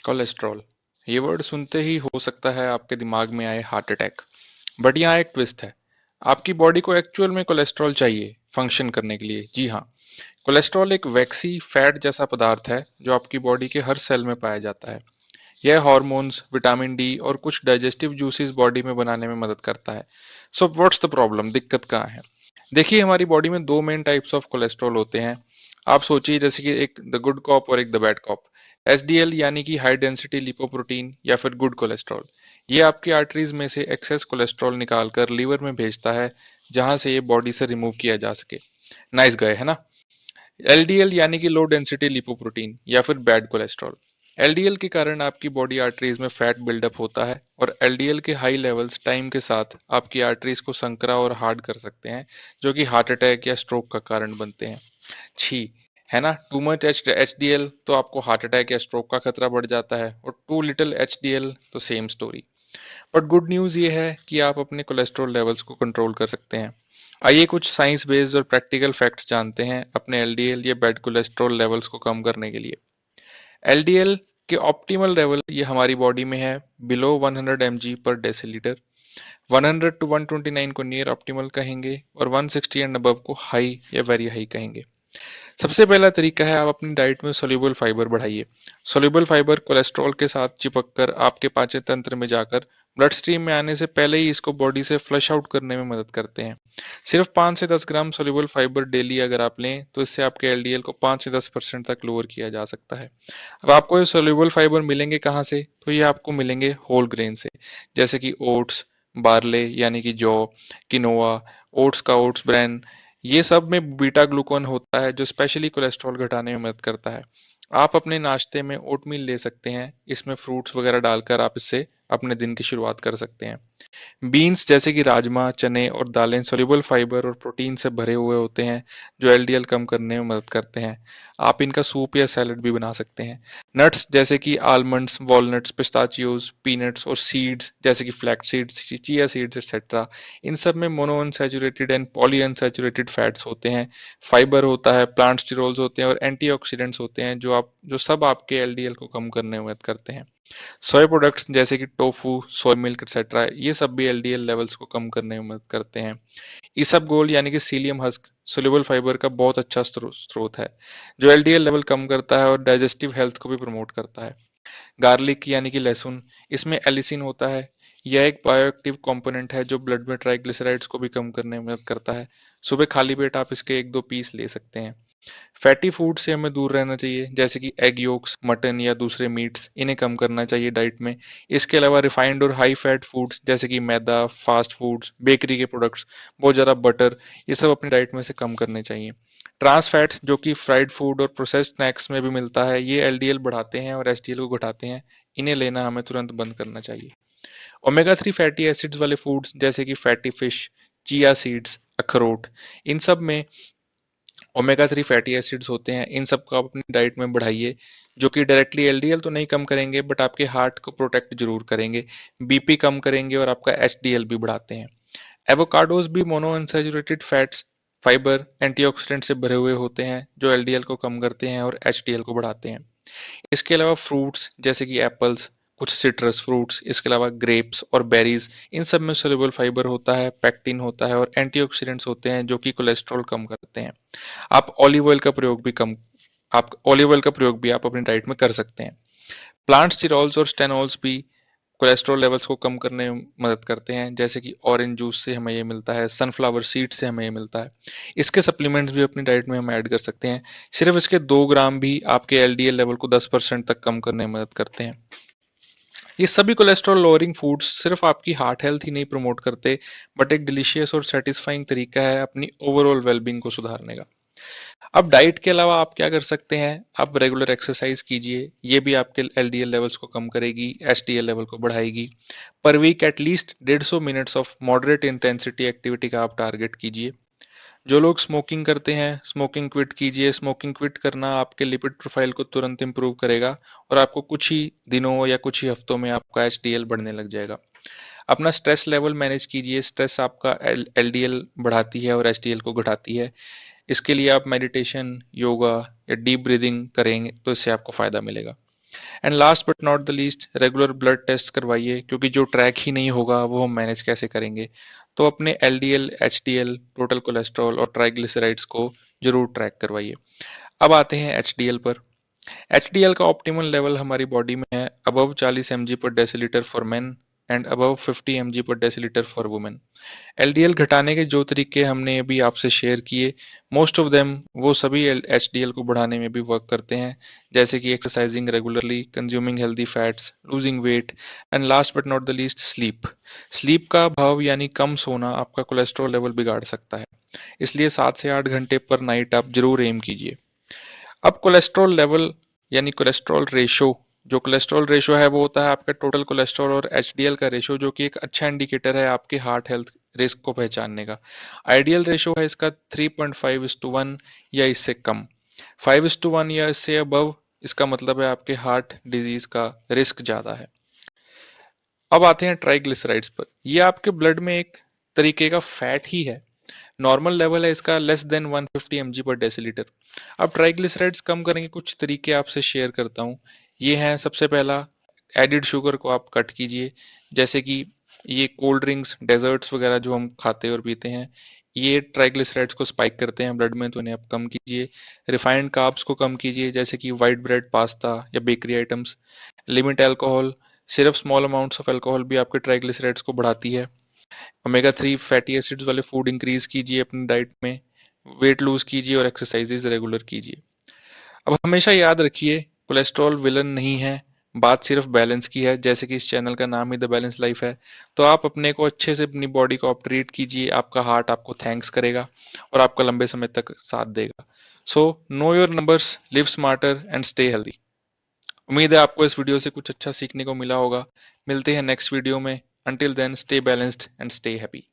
Cholesterol, ये word सुनते ही हो सकता है आपके दिमाग में आए हार्ट अटैक। बट यहाँ एक ट्विस्ट है। आपकी बॉडी को एक्चुअल में कोलेस्ट्रॉल चाहिए फंक्शन करने के लिए। जी हाँ, कोलेस्ट्रॉल एक वैक्सी फैट जैसा पदार्थ है जो आपकी बॉडी के हर सेल में पाया जाता है। यह हार्मोन्स, विटामिन डी और कुछ डाइजेस्टिव जूसेस बॉडी में बनाने में मदद करता है। सो व्हाट्स द प्रॉब्लम, दिक्कत कहाँ है? देखिए, हमारी बॉडी में दो मेन टाइप्स ऑफ कोलेस्ट्रॉल होते हैं। आप सोचिए जैसे कि एक द गुड कॉप और एक द बैड कॉप। एचडीएल यानी कि हाई डेंसिटी लिपोप्रोटीन या फिर गुड कोलेस्ट्रॉल, ये आपकी आर्टरीज में से एक्सेस कोलेस्ट्रॉल निकालकर लीवर में भेजता है, जहां से ये बॉडी से रिमूव किया जा सके। नाइस गए है ना। एलडीएल यानी कि लो डेंसिटी लिपोप्रोटीन या फिर बैड कोलेस्ट्रॉल। एलडीएल के कारण आपकी बॉडी आर्टरीज में फैट बिल्डअप होता है और एलडीएल के हाई लेवल्स टाइम के साथ आपकी आर्टरीज को संकरा और हार्ड कर सकते हैं, जो कि हार्ट अटैक या स्ट्रोक का कारण बनते हैं। छी, है ना। टू मच एचडीएल तो आपको हार्ट अटैक या स्ट्रोक का खतरा बढ़ जाता है, और टू लिटिल एचडीएल तो same story. But good news ये है कि आप अपने कोलेस्ट्रॉल लेवल्स को कंट्रोल कर सकते हैं। आइए कुछ साइंस बेस्ड और प्रैक्टिकल फैक्ट्स जानते हैं अपने एलडीएल या बैड कोलेस्ट्रॉल लेवल्स को कम करने के लिए। एलडीएल के ऑप्टिमल लेवल ये हमारी बॉडी में है बिलो 100 mg पर डेसीलीटर। 100 टू 129 को नियर ऑप्टिमल कहेंगे और 160 एंड अबव को हाई या वेरी हाई कहेंगे। सबसे पहला तरीका है, आप अपनी डाइट में सोल्यूबल फाइबर बढ़ाइए। सोल्यूबल फाइबर कोलेस्ट्रॉल के साथ चिपककर आपके पाचन तंत्र में जाकर ब्लड स्ट्रीम में आने से पहले ही इसको बॉडी से फ्लश आउट करने में मदद करते हैं। सिर्फ 5 से 10 ग्राम सोल्यूबल फाइबर डेली अगर आप लें तो इससे आपके एलडीएल को 5 से 10% तक लोअर किया जा सकता है। अब आपको ये सोल्यूबल फाइबर मिलेंगे कहाँ से? तो ये आपको मिलेंगे होल ग्रेन से, जैसे कि ओट्स, बार्ले यानी कि जौ, किनोआ, ओट्स का ओट्स ब्रैन। ये सब में बीटा ग्लूकोन होता है जो स्पेशली कोलेस्ट्रॉल घटाने में मदद करता है। आप अपने नाश्ते में ओटमील ले सकते हैं, इसमें फ्रूट्स वगैरह डालकर आप इससे अपने दिन की शुरुआत कर सकते हैं। बीन्स जैसे कि राजमा, चने और दालें सोल्यूबल फाइबर और प्रोटीन से भरे हुए होते हैं, जो एलडीएल कम करने में मदद करते हैं। आप इनका सूप या सैलेड भी बना सकते हैं। नट्स जैसे कि आलमंड्स, वॉलनट्स, पिस्ताचियोज, पीनट्स और सीड्स जैसे कि flax seeds, chia seeds etcetera, इन सब में mono unsaturated and poly unsaturated fats होते हैं, फाइबर होता है, प्लांट स्टिरोल्स होते हैं और एंटीऑक्सीडेंट्स होते हैं, जो सब आपके एलडीएल को कम करने में मदद करते हैं। सोया प्रोडक्ट्स जैसे कि टोफू, सोया मिल्क एक्सेट्रा, ये सब भी एलडीएल लेवल्स को कम करने में मदद करते हैं। इसबगोल यानी कि सीलियम हस्क सोल्यूबल फाइबर का बहुत अच्छा स्रोत है, जो एलडीएल लेवल कम करता है और डाइजेस्टिव हेल्थ को भी प्रमोट करता है। गार्लिक यानी कि लहसुन, इसमें एलिसिन होता है। यह एक बायोएक्टिव कंपोनेंट है जो ब्लड में ट्राइग्लिसराइड्स को भी कम करने में मदद करता है। सुबह खाली पेट आप इसके एक दो पीस ले सकते हैं। फैटी फूड से हमें दूर रहना चाहिए, जैसे कि एग योक्स, मटन या दूसरे मीट्स, इन्हें कम करना चाहिए डाइट में। इसके अलावा रिफाइंड और हाई फैट फूड्स जैसे कि मैदा, फास्ट फूड्स, बेकरी के प्रोडक्ट्स, बहुत ज़्यादा बटर, ये सब अपनी डाइट में से कम करने चाहिए। ट्रांस फैट जो कि फ्राइड फूड और प्रोसेस्ड स्नैक्स में भी मिलता है, ये एलडीएल बढ़ाते हैं और एचडीएल को घटाते हैं। इन्हें लेना हमें तुरंत बंद करना चाहिए। ओमेगा 3 फैटी एसिड्स वाले फूड्स जैसे कि फैटी फिश, चिया सीड्स, अखरोट, इन सब में ओमेगा 3 फैटी एसिड्स होते हैं। इन सब को आप अपनी डाइट में बढ़ाइए, जो कि डायरेक्टली एलडीएल तो नहीं कम करेंगे बट आपके हार्ट को प्रोटेक्ट जरूर करेंगे, बीपी कम करेंगे और आपका एचडीएल भी बढ़ाते हैं। एवोकाडोज भी mono unsaturated fats, fibre, antioxidant से भरे हुए होते हैं, जो एलडीएल को कम करते हैं और एचडीएल को बढ़ाते हैं। इसके अलावा फ्रूट्स जैसे कि एप्पल्स, कुछ सिट्रस फ्रूट्स, इसके अलावा ग्रेप्स और बेरीज, इन सब में सोल्यूबल फाइबर होता है, पेक्टिन होता है और एंटीऑक्सीडेंट्स होते हैं, जो कि कोलेस्ट्रॉल कम करते हैं। आप ऑलिव ऑयल का प्रयोग भी कम आप ऑलिव ऑयल का प्रयोग भी आप अपनी डाइट में कर सकते हैं। प्लांट स्टिरोल्स और स्टेनॉल्स भी कोलेस्ट्रॉल लेवल्स को कम करने में मदद करते हैं, जैसे कि ऑरेंज जूस से हमें ये मिलता है, सनफ्लावर सीड से हमें ये मिलता है। इसके सप्लीमेंट्स भी अपनी डाइट में हम ऐड कर सकते हैं। सिर्फ इसके 2 ग्राम भी आपके एलडीएल लेवल को 10% तक कम करने में मदद करते हैं। ये सभी कोलेस्ट्रॉल लोअरिंग फूड्स सिर्फ आपकी हार्ट हेल्थ ही नहीं प्रमोट करते, बट एक डिलीशियस और सेटिस्फाइंग तरीका है अपनी ओवरऑल वेलबींग को सुधारने का। अब डाइट के अलावा आप क्या कर सकते हैं? आप रेगुलर एक्सरसाइज कीजिए, ये भी आपके एलडीएल लेवल्स को कम करेगी, एचडीएल लेवल को बढ़ाएगी। पर week at least 150 minutes of moderate intensity activity का आप टारगेट कीजिए। जो लोग स्मोकिंग करते हैं, स्मोकिंग क्विट कीजिए। स्मोकिंग क्विट करना आपके लिपिड प्रोफाइल को तुरंत इंप्रूव करेगा और आपको कुछ ही दिनों या कुछ ही हफ्तों में आपका एचडीएल बढ़ने लग जाएगा। अपना स्ट्रेस लेवल मैनेज कीजिए। स्ट्रेस आपका एलडीएल बढ़ाती है और एचडीएल को घटाती है। इसके लिए आप मेडिटेशन, योगा या डीप ब्रीदिंग करेंगे तो इससे आपको फायदा मिलेगा। And last but not the least, regular blood test करवाइए, क्योंकि जो ट्रैक ही नहीं होगा वो हम मैनेज कैसे करेंगे। तो अपने एलडीएल, एचडीएल, टोटल कोलेस्ट्रॉल और ट्राइग्लिसराइड्स को जरूर ट्रैक करवाइए। अब आते हैं एचडीएल पर। एचडीएल का ऑप्टिमल लेवल हमारी बॉडी में है अबव 40 mg पर decilitre for main and above 50 mg पर डेसीलीटर फॉर वुमेन। एलडीएल घटाने के जो तरीके हमने अभी आपसे शेयर किए, मोस्ट ऑफ देम वो सभी एचडीएल को बढ़ाने में भी वर्क करते हैं, जैसे कि exercising regularly, consuming healthy fats, losing weight and last but not the least sleep. Sleep का अभाव यानी कम सोना आपका कोलेस्ट्रॉल लेवल बिगाड़ सकता है, इसलिए 7 से 8 घंटे पर नाइट आप जरूर एम कीजिए। अब कोलेस्ट्रॉल लेवल यानी कोलेस्ट्रॉल रेशो, जो कोलेस्ट्रॉल रेशो है वो होता है आपका टोटल कोलेस्ट्रॉल और एचडीएल का रेशो, जो कि एक अच्छा इंडिकेटर है आपके हार्ट हेल्थ रिस्क को पहचानने का। आइडियल रेशो है इसका 3.5:1 या इससे कम। 5:1 या इससे अबव, इसका मतलब है आपके हार्ट डिजीज का रिस्क ज्यादा है। अब आते हैं ट्राइग्लिसराइड्स पर। ये आपके ब्लड में एक तरीके का फैट ही है। नॉर्मल लेवल है इसका लेस देन 150 mg पर डेसीलीटर। अब ट्राइग्लिसराइड्स कम करने के कुछ तरीके आपसे शेयर करता हूँ। ये हैं, सबसे पहला, एडिड शुगर को आप कट कीजिए, जैसे कि ये कोल्ड ड्रिंक्स, डेजर्ट्स वगैरह जो हम खाते और पीते हैं, ये ट्राइग्लिसराइड्स को स्पाइक करते हैं ब्लड में, तो इन्हें आप कम कीजिए। रिफाइंड कार्ब्स को कम कीजिए, जैसे कि वाइट ब्रेड, पास्ता या बेकरी आइटम्स। लिमिट अल्कोहल, सिर्फ स्मॉल अमाउंट्स ऑफ अल्कोहल भी आपके ट्राइग्लिसराइड्स को बढ़ाती है। ओमेगा 3 फैटी एसिड्स वाले फूड इंक्रीज कीजिए अपनी डाइट में। वेट लूज कीजिए और एक्सरसाइजेज रेगुलर कीजिए। अब हमेशा याद रखिए, कोलेस्ट्रॉल विलन नहीं है, बात सिर्फ बैलेंस की है, जैसे कि इस चैनल का नाम ही द बैलेंस लाइफ है। तो आप अपने को अच्छे से, अपनी बॉडी को आप ट्रीट कीजिए, आपका हार्ट आपको थैंक्स करेगा और आपका लंबे समय तक साथ देगा। So know your numbers, live smarter and stay healthy. उम्मीद है आपको इस वीडियो से कुछ अच्छा सीखने को मिला होगा। मिलते हैं नेक्स्ट वीडियो में। Until then, stay balanced and stay happy.